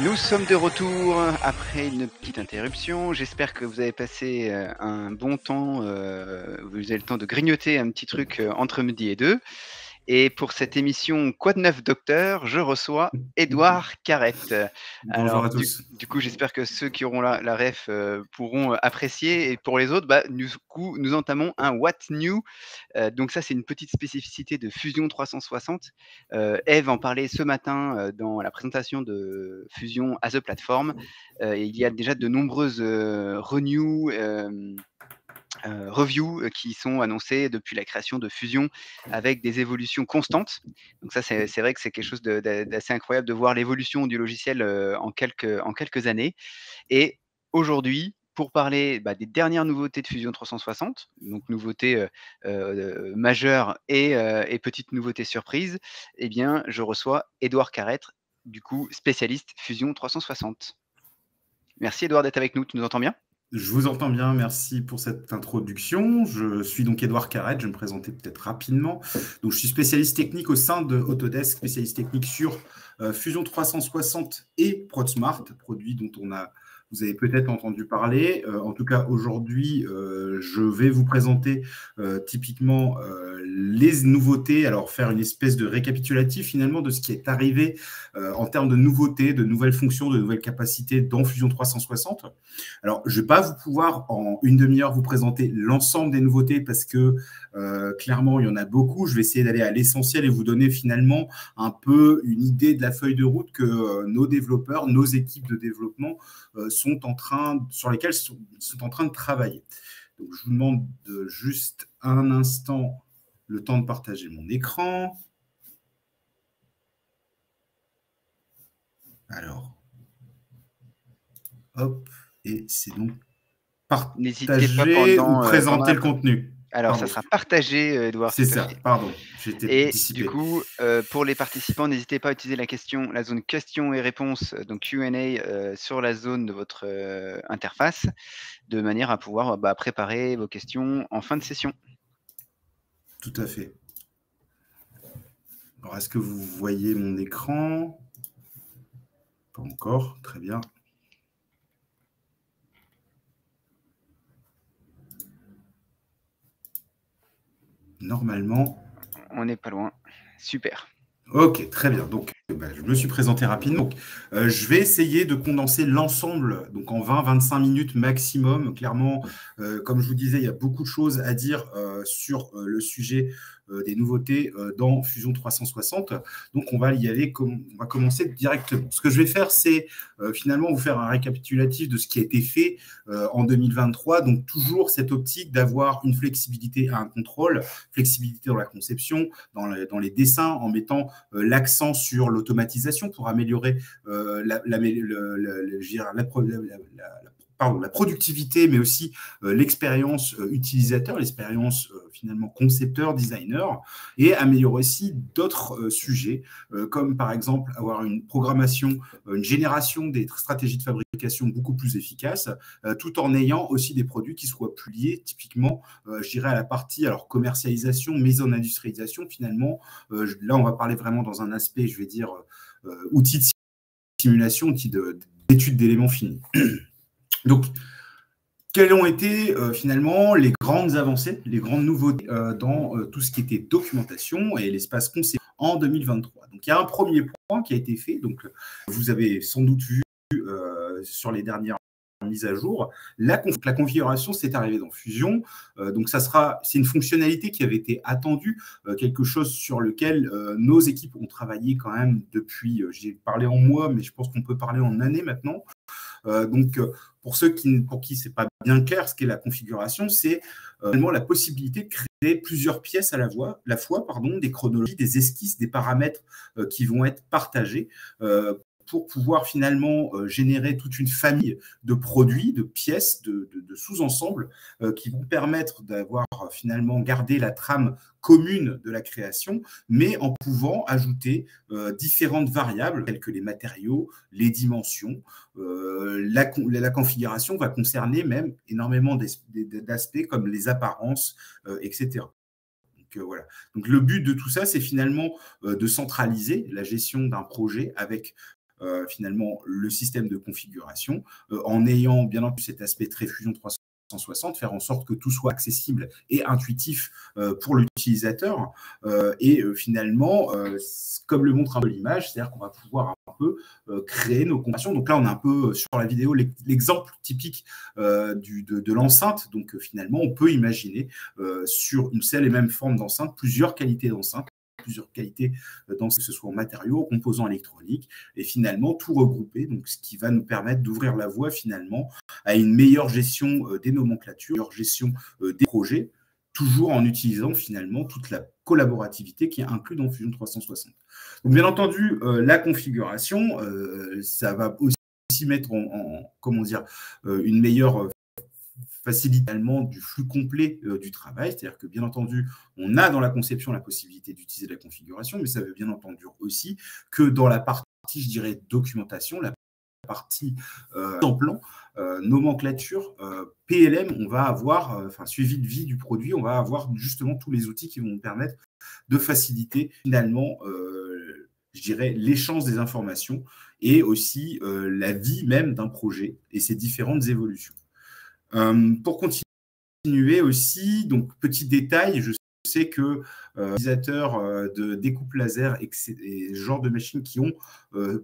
Nous sommes de retour après une petite interruption. J'espère que vous avez passé un bon temps. Vous avez le temps de grignoter un petit truc entre midi et deux. Et pour cette émission Quoi de neuf docteur, je reçois Édouard Carrette. Bonjour Alors à tous. du coup, j'espère que ceux qui auront la ref pourront apprécier. Et pour les autres, nous entamons un What New. Donc ça, c'est une petite spécificité de Fusion 360. Eve en parlait ce matin dans la présentation de Fusion as a Platform. Il y a déjà de nombreuses renew reviews qui sont annoncées depuis la création de Fusion avec des évolutions constantes. Donc ça, c'est vrai que c'est quelque chose d'assez incroyable de voir l'évolution du logiciel en quelques années. Et aujourd'hui, pour parler des dernières nouveautés de Fusion 360, donc nouveautés majeures et petites nouveautés surprises, eh bien, je reçois Édouard Carrette, du coup spécialiste Fusion 360. Merci Édouard d'être avec nous, tu nous entends bien ? Je vous entends bien, merci pour cette introduction. Je suis donc Édouard Carrette, je vais me présenter peut-être rapidement. Donc, je suis spécialiste technique au sein de Autodesk, spécialiste technique sur Fusion 360 et Prodsmart, produit dont vous avez peut-être entendu parler. En tout cas, aujourd'hui, je vais vous présenter typiquement les nouveautés, alors faire une espèce de récapitulatif finalement de ce qui est arrivé en termes de nouveautés, de nouvelles fonctions, de nouvelles capacités dans Fusion 360. Alors, je ne vais pas vous pouvoir en une demi-heure vous présenter l'ensemble des nouveautés parce que clairement, il y en a beaucoup. Je vais essayer d'aller à l'essentiel et vous donner finalement un peu une idée de la feuille de route que nos développeurs, nos équipes de développement sur lesquelles sont en train de travailler. Donc, je vous demande de juste un instant le temps de partager mon écran. Alors, hop, et c'est donc partager ou présenter le contenu. Alors, ça sera partagé, Edouard. C'est ça, pardon, j'étais dissipé. Et du coup, pour les participants, n'hésitez pas à utiliser la zone questions et réponses, donc Q&A, sur la zone de votre interface, de manière à pouvoir préparer vos questions en fin de session. Tout à fait. Alors, est-ce que vous voyez mon écran? Pas encore, très bien. Normalement. On n'est pas loin. Super. Ok, très bien. Donc, je me suis présenté rapidement. Donc, je vais essayer de condenser l'ensemble donc en 20-25 minutes maximum. Clairement, comme je vous disais, il y a beaucoup de choses à dire sur le sujet des nouveautés dans Fusion 360. Donc, on va y aller. On va commencer directement. Ce que je vais faire, c'est finalement vous faire un récapitulatif de ce qui a été fait en 2023. Donc, toujours cette optique d'avoir une flexibilité à un contrôle, flexibilité dans la conception, dans les dessins, en mettant l'accent sur l'automatisation pour améliorer la productivité, mais aussi l'expérience utilisateur, l'expérience finalement concepteur, designer, et améliorer aussi d'autres sujets, comme par exemple avoir une programmation, une génération des stratégies de fabrication beaucoup plus efficaces, tout en ayant aussi des produits qui soient plus liés, typiquement, je dirais, à la partie commercialisation, mise en industrialisation, finalement. Là, on va parler vraiment dans un aspect, je vais dire, outils de simulation, outils d'étude d'éléments finis. Donc, quelles ont été finalement les grandes avancées, les grandes nouveautés dans tout ce qui était documentation et l'espace concept en 2023? Donc, il y a un premier point qui a été fait. Donc, vous avez sans doute vu sur les dernières mises à jour, la configuration s'est arrivée dans Fusion. Donc, c'est une fonctionnalité qui avait été attendue, quelque chose sur lequel nos équipes ont travaillé quand même depuis, j'ai parlé en mois, mais je pense qu'on peut parler en années maintenant. Donc, pour ceux pour qui ce n'est pas bien clair, ce qu'est la configuration, c'est la possibilité de créer plusieurs pièces à la fois, des chronologies, des esquisses, des paramètres qui vont être partagés pour pouvoir finalement générer toute une famille de produits, de pièces, de sous-ensembles qui vont permettre d'avoir finalement gardé la trame commune de la création, mais en pouvant ajouter différentes variables telles que les matériaux, les dimensions. La configuration va concerner même énormément d'aspects comme les apparences, etc. Voilà. Donc, le but de tout ça, c'est finalement de centraliser la gestion d'un projet avec finalement le système de configuration en ayant bien entendu cet aspect très Fusion 360, faire en sorte que tout soit accessible et intuitif pour l'utilisateur. Finalement, comme le montre un peu l'image, c'est-à-dire qu'on va pouvoir un peu créer nos configurations. Donc là, on a un peu sur la vidéo l'exemple typique de l'enceinte. Donc finalement, on peut imaginer sur une seule et même forme d'enceinte plusieurs qualités d'enceinte, plusieurs qualités, que ce soit en matériaux, composants électroniques, et finalement tout regrouper, donc ce qui va nous permettre d'ouvrir la voie finalement à une meilleure gestion des nomenclatures, meilleure gestion des projets, toujours en utilisant finalement toute la collaborativité qui est inclue dans Fusion 360. Donc bien entendu, la configuration, ça va aussi mettre comment dire, une meilleure facilite du flux complet du travail, c'est-à-dire que bien entendu, on a dans la conception la possibilité d'utiliser la configuration, mais ça veut bien entendu aussi que dans la partie, je dirais, documentation, la partie en plan, nomenclature, PLM, on va avoir, suivi de vie du produit, on va avoir justement tous les outils qui vont nous permettre de faciliter finalement, je dirais, l'échange des informations et aussi la vie même d'un projet et ses différentes évolutions. Pour continuer aussi, donc petit détail, je sais que utilisateurs de découpe laser et ce genre de machines qui ont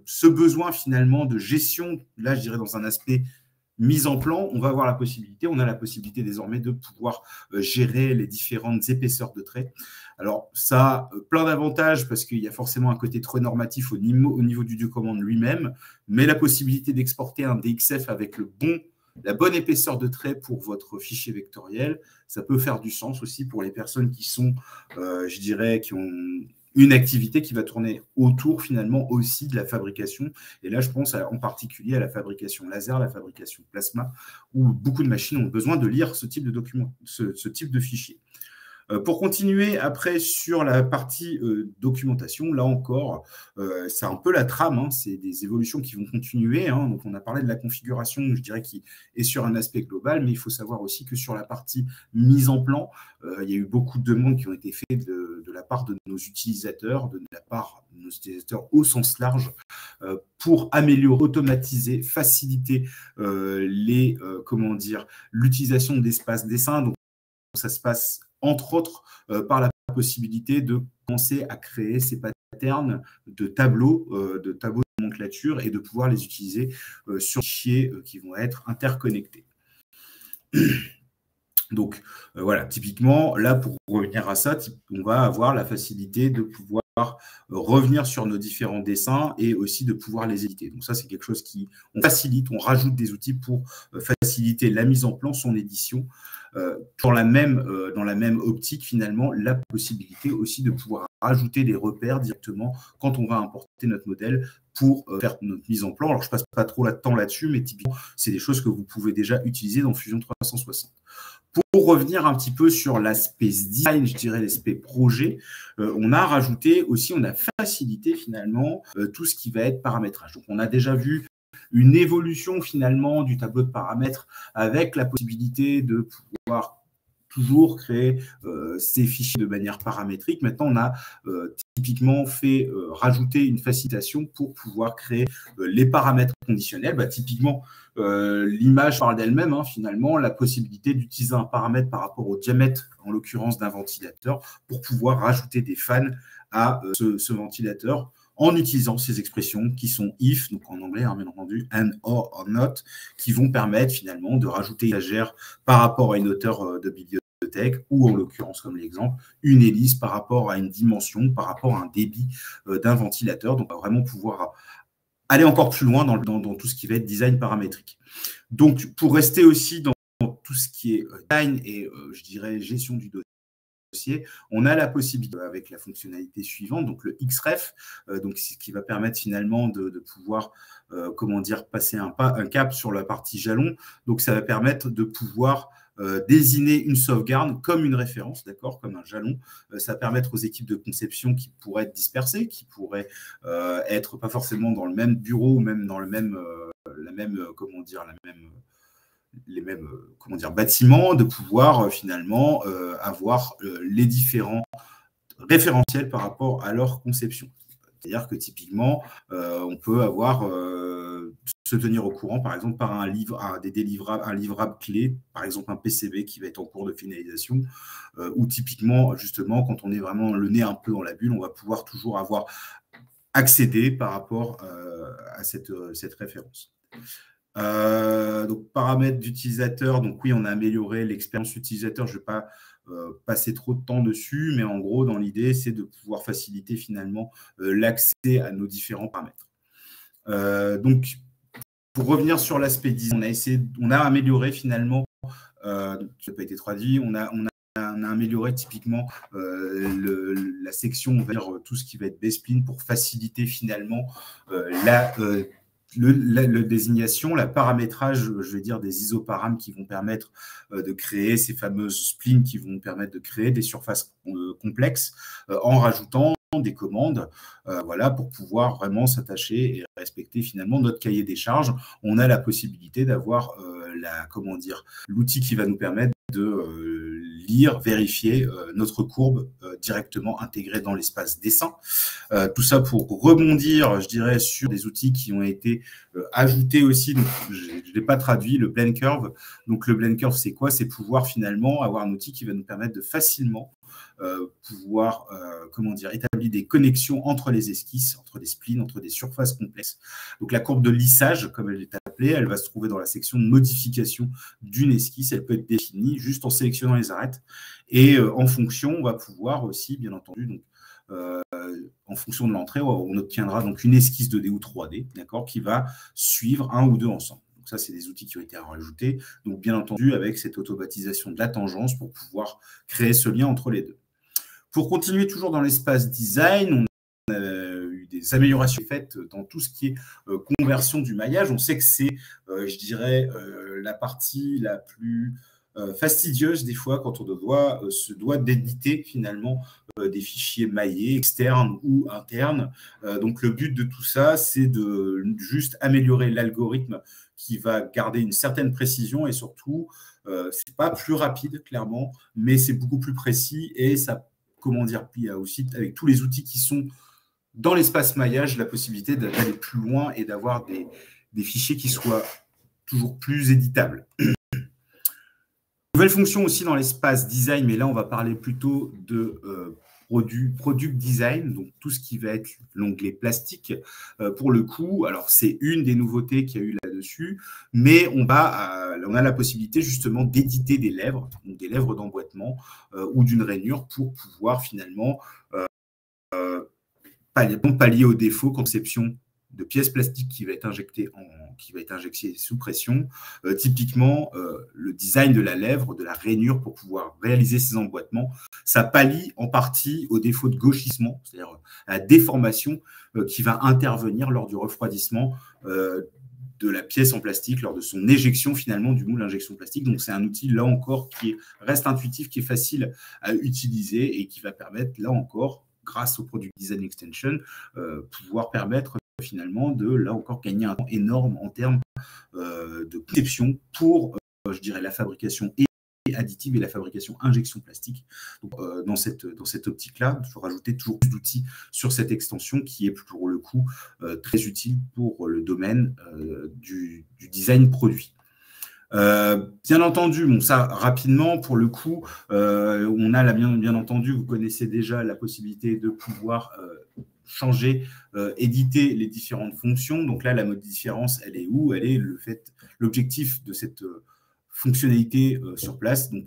ce besoin finalement de gestion, là je dirais dans un aspect mise en plan, on a la possibilité désormais de pouvoir gérer les différentes épaisseurs de traits. Alors ça a plein d'avantages parce qu'il y a forcément un côté trop normatif au niveau du document lui-même, mais la possibilité d'exporter un DXF avec la bonne épaisseur de trait pour votre fichier vectoriel, ça peut faire du sens aussi pour les personnes qui sont, je dirais, qui ont une activité qui va tourner autour finalement aussi de la fabrication. Et là, je pense en particulier à la fabrication laser, la fabrication plasma, où beaucoup de machines ont besoin de lire ce type de document, ce type de fichier. Pour continuer après sur la partie documentation, là encore, c'est un peu la trame, hein, c'est des évolutions qui vont continuer. Hein, donc, on a parlé de la configuration, je dirais, qui est sur un aspect global, mais il faut savoir aussi que sur la partie mise en plan, il y a eu beaucoup de demandes qui ont été faites de la part de nos utilisateurs, de la part de nos utilisateurs au sens large, pour améliorer, automatiser, faciliter l'utilisation d'espaces dessins. Donc, ça se passe entre autres par la possibilité de commencer à créer ces patterns de tableaux de nomenclature et de pouvoir les utiliser sur des fichiers qui vont être interconnectés. Donc voilà, typiquement, là, pour revenir à ça, on va avoir la facilité de pouvoir revenir sur nos différents dessins et aussi de pouvoir les éditer. Donc ça, c'est quelque chose on facilite, on rajoute des outils pour faciliter la mise en plan, son édition, dans la même optique, finalement, la possibilité aussi de pouvoir rajouter des repères directement quand on va importer notre modèle pour faire notre mise en plan. Alors, je ne passe pas trop de temps là-dessus, mais typiquement, c'est des choses que vous pouvez déjà utiliser dans Fusion 360. Pour revenir un petit peu sur l'aspect design, je dirais l'aspect projet, on a rajouté aussi, on a facilité finalement tout ce qui va être paramétrage. Donc, on a déjà vu une évolution finalement du tableau de paramètres avec la possibilité de pouvoir toujours créer ces fichiers de manière paramétrique. Maintenant, on a typiquement fait rajouter une facilitation pour pouvoir créer les paramètres conditionnels. Typiquement, l'image parle d'elle-même, hein, finalement, la possibilité d'utiliser un paramètre par rapport au diamètre, en l'occurrence d'un ventilateur, pour pouvoir rajouter des fans à ce ventilateur en utilisant ces expressions qui sont if, donc en anglais, hein, bien entendu, and, or not, qui vont permettre finalement de rajouter une étagère par rapport à une hauteur de bibliothèque ou en l'occurrence, comme l'exemple, une hélice par rapport à une dimension, par rapport à un débit d'un ventilateur. Donc, on va vraiment pouvoir aller encore plus loin dans tout ce qui va être design paramétrique. Donc, pour rester aussi dans tout ce qui est design et, je dirais, gestion du dossier, dossier, on a la possibilité avec la fonctionnalité suivante, donc le XREF, donc ce qui va permettre finalement de pouvoir comment dire, passer un cap sur la partie jalon. Donc, ça va permettre de pouvoir désigner une sauvegarde comme une référence, d'accord, comme un jalon. Ça va permettre aux équipes de conception qui pourraient être dispersées, qui pourraient être pas forcément dans le même bureau ou même dans le même, les mêmes comment dire, bâtiments, de pouvoir finalement avoir les différents référentiels par rapport à leur conception. C'est-à-dire que typiquement, on peut avoir se tenir au courant, par exemple, par un livrable clé, par exemple un PCB qui va être en cours de finalisation, ou typiquement, justement, quand on est vraiment le nez un peu dans la bulle, on va pouvoir toujours avoir accédé par rapport à cette référence. Donc, paramètres d'utilisateur, donc oui, on a amélioré l'expérience utilisateur, je ne vais pas passer trop de temps dessus, mais en gros, dans l'idée, c'est de pouvoir faciliter finalement l'accès à nos différents paramètres. Donc, pour revenir sur l'aspect design, on a amélioré finalement, ça n'a pas été traduit, on a amélioré typiquement la section, on va dire tout ce qui va être B-spline pour faciliter finalement le désignation, la paramétrage, je vais dire, des isoparams qui vont permettre de créer ces fameuses splines qui vont permettre de créer des surfaces complexes en rajoutant des commandes, voilà, pour pouvoir vraiment s'attacher et respecter finalement notre cahier des charges. On a la possibilité d'avoir l'outil qui va nous permettre de lire, vérifier notre courbe directement intégrée dans l'espace dessin. Tout ça pour rebondir, je dirais, sur des outils qui ont été ajoutés aussi. Donc, je ne l'ai pas traduit, le blend curve. Donc, le blend curve, c'est quoi? C'est pouvoir finalement avoir un outil qui va nous permettre de facilement pouvoir établir des connexions entre les esquisses, entre des splines, entre des surfaces complexes. Donc la courbe de lissage, comme elle est appelée, elle va se trouver dans la section de modification d'une esquisse. Elle peut être définie juste en sélectionnant les arêtes. Et en fonction, on va pouvoir aussi, bien entendu, donc, en fonction de l'entrée, on obtiendra donc une esquisse 2D ou 3D, d'accord, qui va suivre un ou deux ensemble. Donc ça, c'est des outils qui ont été rajoutés. Donc bien entendu, avec cette automatisation de la tangence pour pouvoir créer ce lien entre les deux. Pour continuer toujours dans l'espace design, on a eu des améliorations faites dans tout ce qui est conversion du maillage. On sait que c'est, je dirais, la partie la plus fastidieuse des fois quand on se doit d'éditer finalement des fichiers maillés externes ou internes. Donc le but de tout ça, c'est de juste améliorer l'algorithme qui va garder une certaine précision et surtout, c'est pas plus rapide clairement, mais c'est beaucoup plus précis et ça, comment dire, puis il y a aussi avec tous les outils qui sont dans l'espace maillage la possibilité d'aller plus loin et d'avoir des fichiers qui soient toujours plus éditables. Nouvelle fonction aussi dans l'espace design, mais là on va parler plutôt de product design, donc tout ce qui va être l'onglet plastique pour le coup. Alors c'est une des nouveautés qu'il y a eu là-dessus, mais on a la possibilité justement d'éditer des lèvres, donc des lèvres d'emboîtement ou d'une rainure pour pouvoir finalement pallier aux défauts conception de pièces plastiques qui va être injectée sous pression. Typiquement, le design de la lèvre, de la rainure pour pouvoir réaliser ces emboîtements, ça pallie en partie au défaut de gauchissement, c'est-à-dire à la déformation qui va intervenir lors du refroidissement de la pièce en plastique, lors de son éjection finalement du moule injection plastique. Donc c'est un outil là encore qui reste intuitif, qui est facile à utiliser et qui va permettre là encore, grâce au Product Design Extension, pouvoir permettre finalement de, là encore, gagner un temps énorme en termes de conception pour, je dirais, la fabrication additive et la fabrication injection plastique. Donc, dans cette optique-là, il faut rajouter toujours plus d'outils sur cette extension qui est pour le coup très utile pour le domaine du design produit. Bien entendu, bon, ça rapidement pour le coup, on a bien entendu, vous connaissez déjà la possibilité de pouvoir changer, éditer les différentes fonctions. Donc là, la mode différence, elle est où? Elle est l'objectif de cette fonctionnalité sur place. Donc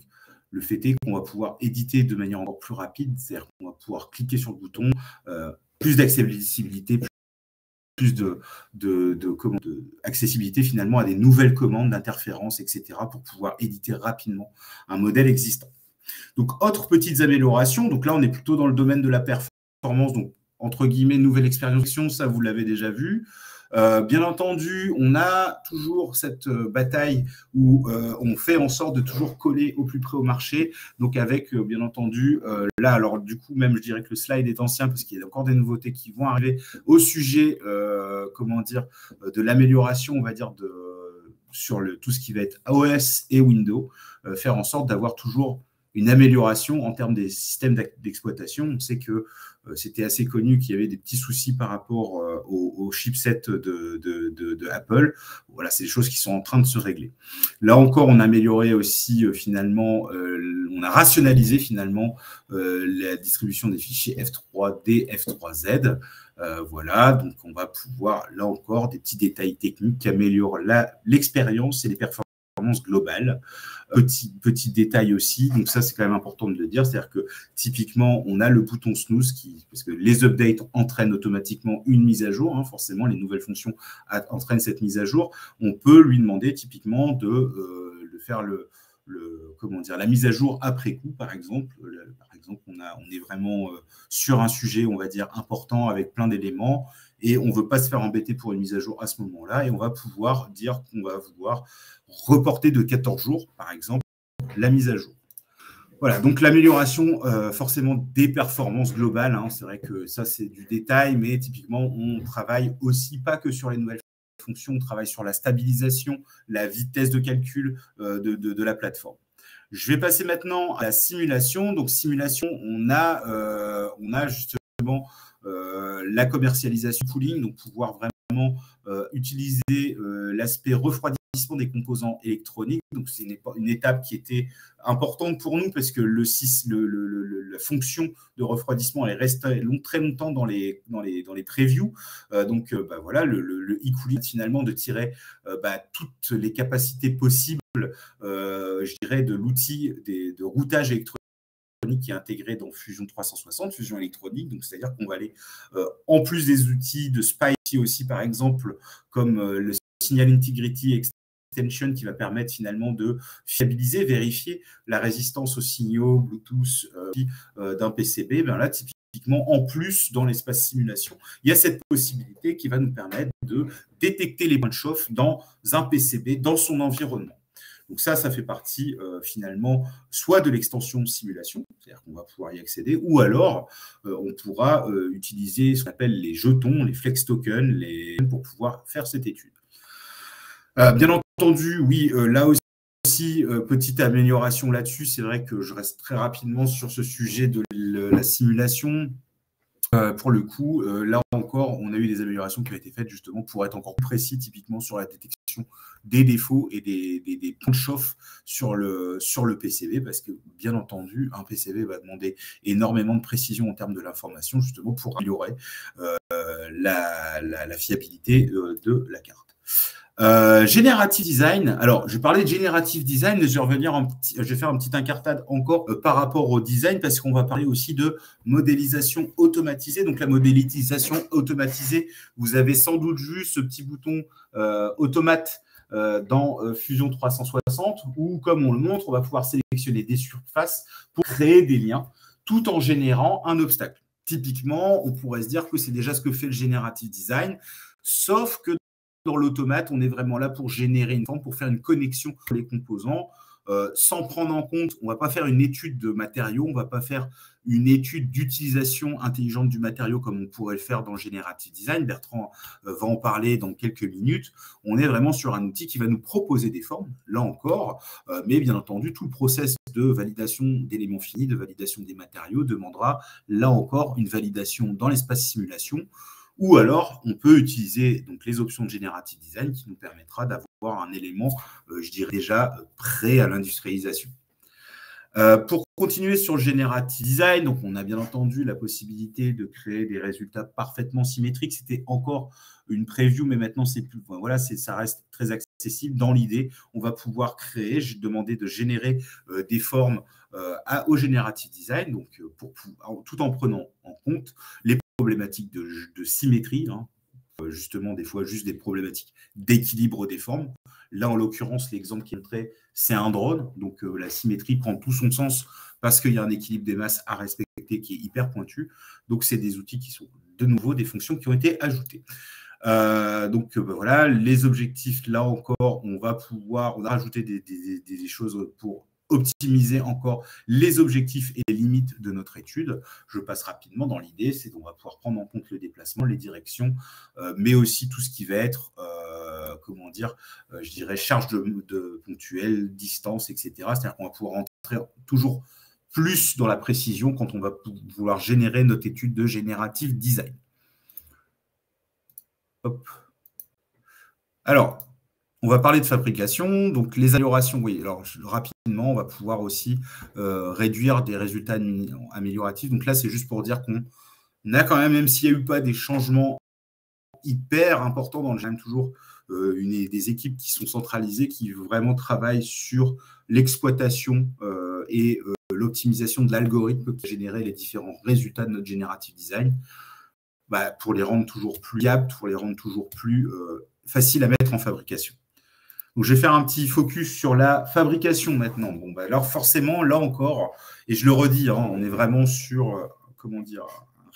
le fait est qu'on va pouvoir éditer de manière encore plus rapide, c'est-à-dire qu'on va pouvoir cliquer sur le bouton, plus d'accessibilité, plus accessibilité finalement à des nouvelles commandes d'interférences, etc., pour pouvoir éditer rapidement un modèle existant. Donc, autres petites améliorations. Donc là, on est plutôt dans le domaine de la performance. Donc, entre guillemets, nouvelle expérience, ça, vous l'avez déjà vu. Bien entendu, on a toujours cette bataille où on fait en sorte de toujours coller au plus près au marché. Donc avec, bien entendu, là, alors du coup, même je dirais que le slide est ancien parce qu'il y a encore des nouveautés qui vont arriver au sujet, comment dire, de l'amélioration, on va dire, sur tout ce qui va être OS et Windows, faire en sorte d'avoir toujours une amélioration en termes des systèmes d'exploitation. On sait que c'était assez connu qu'il y avait des petits soucis par rapport au chipset de Apple. Voilà, c'est des choses qui sont en train de se régler. Là encore, on a amélioré aussi finalement, on a rationalisé finalement la distribution des fichiers F3D, F3Z. Voilà, donc on va pouvoir, là encore, des petits détails techniques qui améliorent l'expérience et les performances globales. Petit détail aussi, donc ça c'est quand même important de le dire, c'est-à-dire que typiquement on a le bouton snooze parce que les updates entraînent automatiquement une mise à jour, forcément les nouvelles fonctions entraînent cette mise à jour. On peut lui demander typiquement de faire comment dire, la mise à jour après coup, par exemple. Par exemple, on est vraiment sur un sujet, on va dire, important avec plein d'éléments et on ne veut pas se faire embêter pour une mise à jour à ce moment-là et on va pouvoir dire qu'on va vouloir reporter de 14 jours, par exemple, la mise à jour. Voilà, donc l'amélioration forcément des performances globales, c'est vrai que ça c'est du détail, mais typiquement on travaille aussi pas que sur les nouvelles fonctions, on travaille sur la stabilisation, la vitesse de calcul de la plateforme. Je vais passer maintenant à la simulation. Donc simulation, on a justement la commercialisation cooling, donc pouvoir vraiment utiliser l'aspect refroidissement des composants électroniques. Donc c'est une étape qui était importante pour nous parce que la fonction de refroidissement elle reste très longtemps dans les previews. Donc voilà, le e-cooling finalement de tirer toutes les capacités possibles, je dirais, de l'outil de routage électronique qui est intégré dans Fusion 360, Fusion électronique. Donc, c'est-à-dire qu'on va aller, en plus des outils de SPI aussi, par exemple, comme le Signal Integrity Extension qui va permettre finalement de fiabiliser, vérifier la résistance aux signaux Bluetooth d'un PCB. Là, typiquement, en plus, dans l'espace simulation, il y a cette possibilité qui va nous permettre de détecter les points de chauffe dans un PCB, dans son environnement. Donc ça fait partie finalement soit de l'extension simulation, c'est-à-dire qu'on va pouvoir y accéder, ou alors on pourra utiliser ce qu'on appelle les jetons, les flex tokens, pour pouvoir faire cette étude. Bien entendu, oui, là aussi, petite amélioration là-dessus. C'est vrai que je reste très rapidement sur ce sujet de la simulation. Pour le coup, là encore, on a eu des améliorations qui ont été faites justement pour être encore plus précis, typiquement sur la détection des défauts et des points de chauffe sur le PCB, parce que, bien entendu, un PCB va demander énormément de précision en termes de l'information, justement pour améliorer la fiabilité de la carte. Generative Design. Alors, je parlais de Generative Design, mais je vais faire un petit incartade encore par rapport au design, parce qu'on va parler aussi de modélisation automatisée. Donc, la modélisation automatisée, vous avez sans doute vu ce petit bouton automate dans Fusion 360, où, comme on le montre, on va pouvoir sélectionner des surfaces pour créer des liens, tout en générant un obstacle. Typiquement, on pourrait se dire que c'est déjà ce que fait le Generative Design, sauf que dans l'automate, on est vraiment là pour générer une forme, pour faire une connexion entre les composants, sans prendre en compte, on ne va pas faire une étude de matériaux, on ne va pas faire une étude d'utilisation intelligente du matériau comme on pourrait le faire dans le Generative Design. Bertrand va en parler dans quelques minutes. On est vraiment sur un outil qui va nous proposer des formes, là encore, mais bien entendu, tout le process de validation d'éléments finis, de validation des matériaux demandera, là encore, une validation dans l'espace simulation. Ou alors, on peut utiliser donc, les options de Generative Design qui nous permettra d'avoir un élément, je dirais déjà, prêt à l'industrialisation. Pour continuer sur le Generative Design, donc on a bien entendu la possibilité de créer des résultats parfaitement symétriques. C'était encore une preview, mais maintenant, ça reste très accessible. Dans l'idée, on va pouvoir créer, j'ai demandé de générer des formes au Generative Design, donc tout en prenant en compte les problématiques de symétrie, justement des fois juste des problématiques d'équilibre des formes. Là, en l'occurrence, l'exemple qui est montré, c'est un drone. Donc, la symétrie prend tout son sens parce qu'il y a un équilibre des masses à respecter qui est hyper pointu. Donc, c'est des outils qui sont de nouveau des fonctions qui ont été ajoutées. Voilà, les objectifs, là encore, on a rajouté des choses pour optimiser encore les objectifs et les limites de notre étude. Je passe rapidement dans l'idée, c'est qu'on va pouvoir prendre en compte le déplacement, les directions, mais aussi tout ce qui va être, je dirais, charge de ponctuelle, distance, etc. C'est-à-dire qu'on va pouvoir rentrer toujours plus dans la précision quand on va vouloir générer notre étude de générative design. Hop. Alors, on va parler de fabrication. Donc, les améliorations, oui. Alors, rapidement, on va pouvoir aussi réduire des résultats amélioratifs. Donc là, c'est juste pour dire qu'on a quand même s'il n'y a eu pas des changements hyper importants dans le GEM, toujours des équipes qui sont centralisées, qui vraiment travaillent sur l'exploitation et l'optimisation de l'algorithme qui génère les différents résultats de notre générative design. Pour les rendre toujours plus viables, pour les rendre toujours plus faciles à mettre en fabrication. Donc, je vais faire un petit focus sur la fabrication maintenant. Bon, alors forcément, là encore, et je le redis, on est vraiment sur,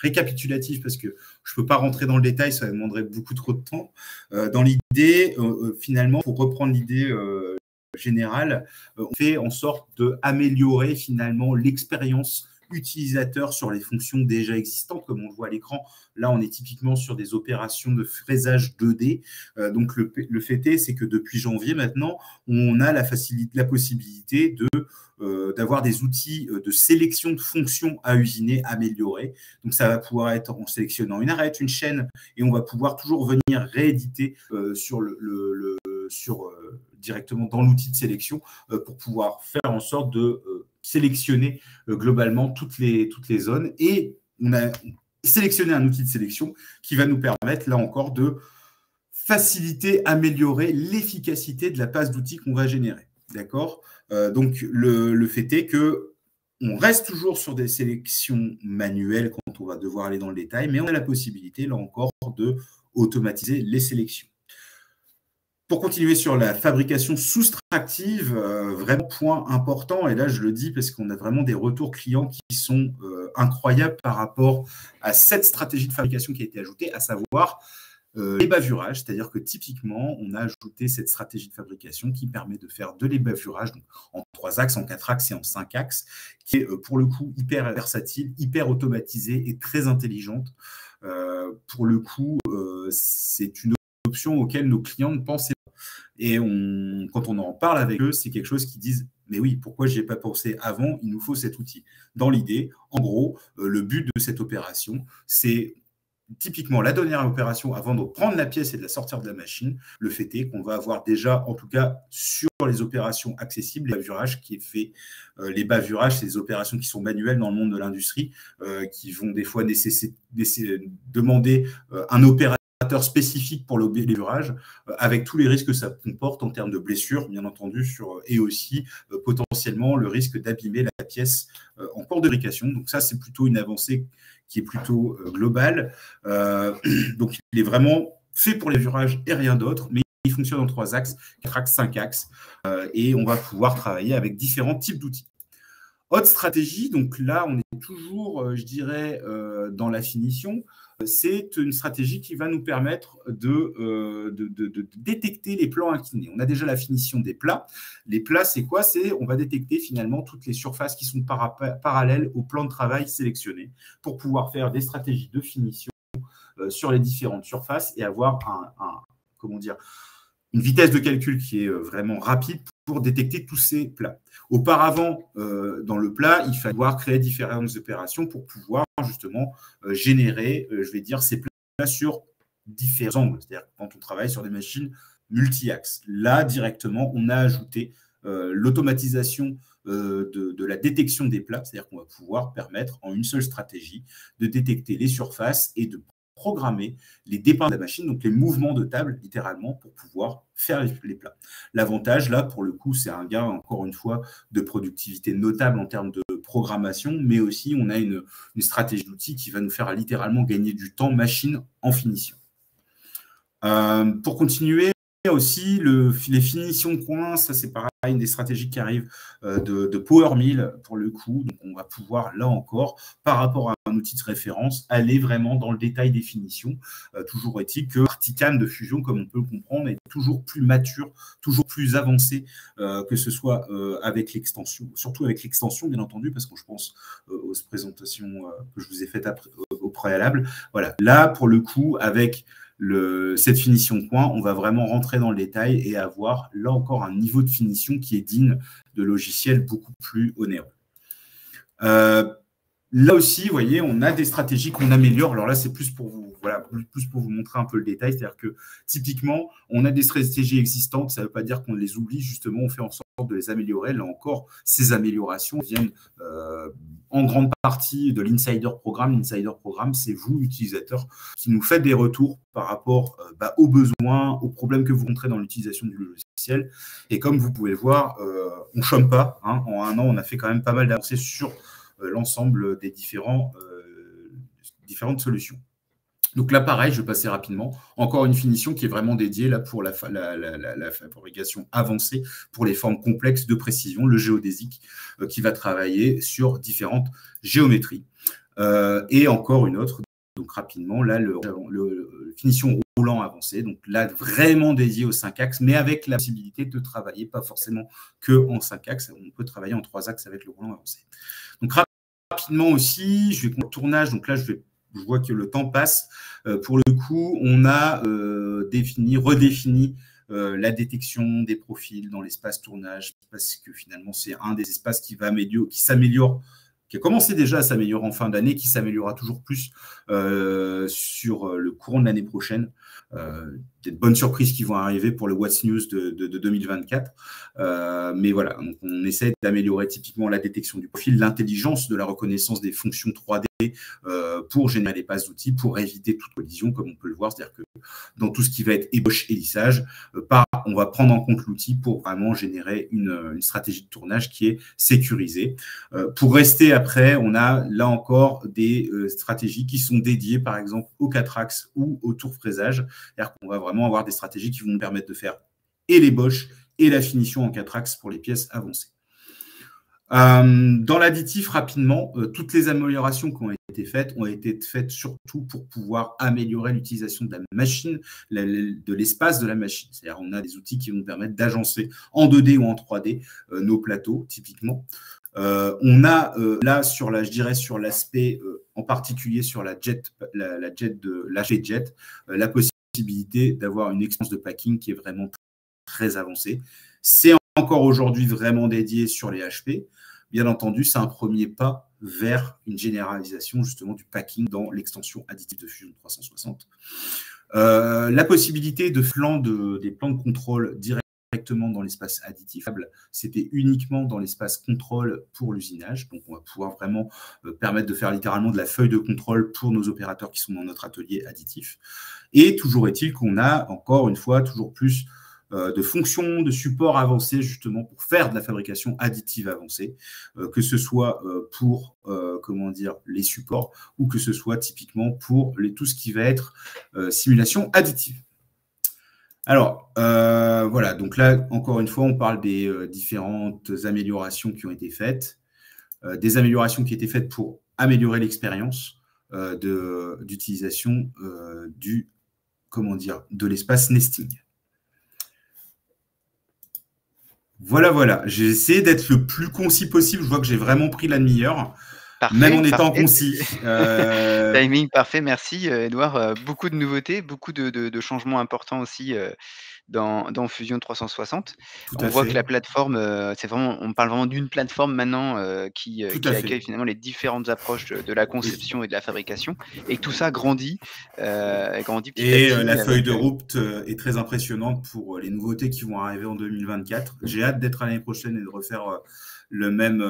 récapitulatif parce que je ne peux pas rentrer dans le détail, ça demanderait beaucoup trop de temps. Dans l'idée, finalement, pour reprendre l'idée générale, on fait en sorte d'améliorer finalement l'expérience utilisateur sur les fonctions déjà existantes, comme on le voit à l'écran. Là, on est typiquement sur des opérations de fraisage 2D. Donc, le fait est, c'est que depuis janvier maintenant, on a la possibilité d'avoir des outils de sélection de fonctions à usiner améliorés. Donc, ça va pouvoir être en sélectionnant une arête, une chaîne, et on va pouvoir toujours venir rééditer directement dans l'outil de sélection pour pouvoir faire en sorte de sélectionner globalement toutes les zones. Et on a sélectionné un outil de sélection qui va nous permettre, là encore, de faciliter, améliorer l'efficacité de la passe d'outils qu'on va générer. D'accord ? Donc, le fait est que on reste toujours sur des sélections manuelles quand on va devoir aller dans le détail, mais on a la possibilité, là encore, de automatiser les sélections. Pour continuer sur la fabrication soustractive, vraiment point important, et là je le dis parce qu'on a vraiment des retours clients qui sont incroyables par rapport à cette stratégie de fabrication qui a été ajoutée, à savoir l'ébavurage, c'est-à-dire que typiquement on a ajouté cette stratégie de fabrication qui permet de faire de l'ébavurage en 3 axes, en 4 axes et en 5 axes, qui est pour le coup hyper versatile, hyper automatisée et très intelligente. Pour le coup, c'est une option auxquelles nos clients ne pensaient pas. Et quand on en parle avec eux, c'est quelque chose qu'ils disent « Mais oui, pourquoi je n'y ai pas pensé avant? Il nous faut cet outil. » Dans l'idée, en gros, le but de cette opération, c'est typiquement la dernière opération avant de prendre la pièce et de la sortir de la machine. Le fait est qu'on va avoir déjà, en tout cas sur les opérations accessibles, les bavurages qui est fait. Les bavurages, c'est des opérations qui sont manuelles dans le monde de l'industrie, qui vont des fois demander un opérateur spécifique pour le bavurage, avec tous les risques que ça comporte en termes de blessures, bien entendu, et aussi potentiellement le risque d'abîmer la pièce en cours de fabrication. Donc ça, c'est plutôt une avancée qui est plutôt globale. Donc, il est vraiment fait pour les bavurages et rien d'autre, mais il fonctionne en 3 axes, 4 axes, 5 axes, et on va pouvoir travailler avec différents types d'outils. Autre stratégie, donc là, on est toujours, je dirais, dans la finition. C'est une stratégie qui va nous permettre de détecter les plans inclinés. On a déjà la finition des plats. Les plats, c'est quoi? On va détecter finalement toutes les surfaces qui sont parallèles au plan de travail sélectionné pour pouvoir faire des stratégies de finition sur les différentes surfaces et avoir une vitesse de calcul qui est vraiment rapide pour détecter tous ces plats. Auparavant, dans le plat, il fallait pouvoir créer différentes opérations pour pouvoir justement générer, ces plats sur différents angles. C'est-à-dire quand on travaille sur des machines multi-axes. Là, directement, on a ajouté l'automatisation de la détection des plats. C'est-à-dire qu'on va pouvoir permettre en une seule stratégie de détecter les surfaces et de programmer les départs de la machine, donc les mouvements de table, littéralement, pour pouvoir faire les plats. L'avantage, là, pour le coup, c'est un gain, encore une fois, de productivité notable en termes de programmation, mais aussi, on a une stratégie d'outils qui va nous faire littéralement gagner du temps machine en finition. Pour continuer, y a aussi les finitions de coins, ça c'est pareil, une des stratégies qui arrivent de Power Mill pour le coup. Donc on va pouvoir, là encore, par rapport à un outil de référence, aller vraiment dans le détail des finitions. Toujours est-il que Articam de Fusion, comme on peut le comprendre, est toujours plus mature, toujours plus avancé, que ce soit avec l'extension, surtout avec l'extension, bien entendu, parce que je pense aux présentations que je vous ai faites au préalable. Voilà, là, pour le coup, avec cette finition de coin, on va vraiment rentrer dans le détail et avoir là encore un niveau de finition qui est digne de logiciels beaucoup plus onéreux. Là aussi, vous voyez, on a des stratégies qu'on améliore. Alors là, c'est plus pour vous, voilà, plus pour vous montrer un peu le détail. C'est-à-dire que typiquement, on a des stratégies existantes. Ça ne veut pas dire qu'on les oublie. Justement, on fait en sorte de les améliorer. Là encore, ces améliorations viennent en grande partie de l'insider programme. L'insider programme, c'est vous, utilisateurs, qui nous faites des retours par rapport aux besoins, aux problèmes que vous rencontrez dans l'utilisation du logiciel. Et comme vous pouvez le voir, on ne chôme pas. Hein. En un an, on a fait quand même pas mal d'avancées sur l'ensemble des différentes solutions. Donc là, pareil, je vais passer rapidement. Encore une finition qui est vraiment dédiée là, pour la fabrication avancée, pour les formes complexes de précision, le géodésique, qui va travailler sur différentes géométries. Et encore une autre, donc rapidement, là, le finition roulant avancé, donc là, vraiment dédié aux 5 axes, mais avec la possibilité de travailler, pas forcément que en 5 axes, on peut travailler en 3 axes avec le roulant avancé. Donc rapidement aussi, je vais tournage, donc là, je vois que le temps passe. Pour le coup, on a redéfini la détection des profils dans l'espace tournage, parce que finalement, c'est un des espaces qui s'améliore, qui a commencé déjà à s'améliorer en fin d'année, qui s'améliorera toujours plus sur le courant de l'année prochaine. Des bonnes surprises qui vont arriver pour le What's News de 2024. Mais voilà, donc on essaie d'améliorer typiquement la détection du profil, l'intelligence de la reconnaissance des fonctions 3D pour générer des passes d'outils, pour éviter toute collision, comme on peut le voir. C'est-à-dire que dans tout ce qui va être ébauche et lissage, on va prendre en compte l'outil pour vraiment générer une stratégie de tournage qui est sécurisée. Pour rester après, on a là encore des stratégies qui sont dédiées, par exemple, au 4 axes ou au tour fraisage. C'est-à-dire qu'on va vraiment avoir des stratégies qui vont nous permettre de faire et l'ébauche et la finition en 4 axes pour les pièces avancées. Dans l'additif, rapidement, toutes les améliorations qui ont été faites surtout pour pouvoir améliorer l'utilisation de la machine, de l'espace de la machine. C'est-à-dire on a des outils qui vont nous permettre d'agencer en 2D ou en 3D nos plateaux, typiquement. On a là, je dirais sur l'aspect, en particulier sur la jet, la possibilité d'avoir une expérience de packing qui est vraiment très avancée. C'est encore aujourd'hui vraiment dédié sur les HP. Bien entendu, c'est un premier pas vers une généralisation justement du packing dans l'extension additive de Fusion 360. La possibilité des plans de contrôle directement dans l'espace additif, c'était uniquement dans l'espace contrôle pour l'usinage. Donc, on va pouvoir vraiment permettre de faire littéralement de la feuille de contrôle pour nos opérateurs qui sont dans notre atelier additif. Et toujours est-il qu'on a, encore une fois, toujours plus de fonctions, de supports avancés justement pour faire de la fabrication additive avancée, que ce soit pour les supports ou que ce soit typiquement pour tout ce qui va être simulation additive. Alors, voilà, donc là, encore une fois, on parle des différentes améliorations qui ont été faites, des améliorations qui étaient faites pour améliorer l'expérience d'utilisation de l'espace nesting. Voilà. J'ai essayé d'être le plus concis possible. Je vois que j'ai vraiment pris la demi-heure, même en étant concis. Timing parfait, merci Edouard. Beaucoup de nouveautés, beaucoup de changements importants aussi dans Fusion 360. On voit que la plateforme, on parle vraiment d'une plateforme maintenant qui accueille finalement les différentes approches de la conception et de la fabrication, et tout ça grandit petit à petit. Et la feuille de route est très impressionnante pour les nouveautés qui vont arriver en 2024. J'ai hâte d'être à l'année prochaine et de refaire le même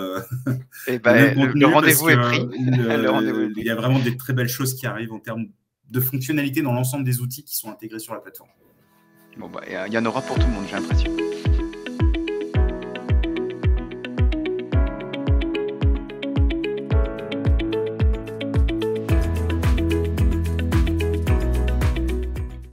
contenu. Le rendez-vous est pris. Il y a vraiment des très belles choses qui arrivent en termes de fonctionnalité dans l'ensemble des outils qui sont intégrés sur la plateforme. Bon, il y en aura pour tout le monde, j'ai l'impression.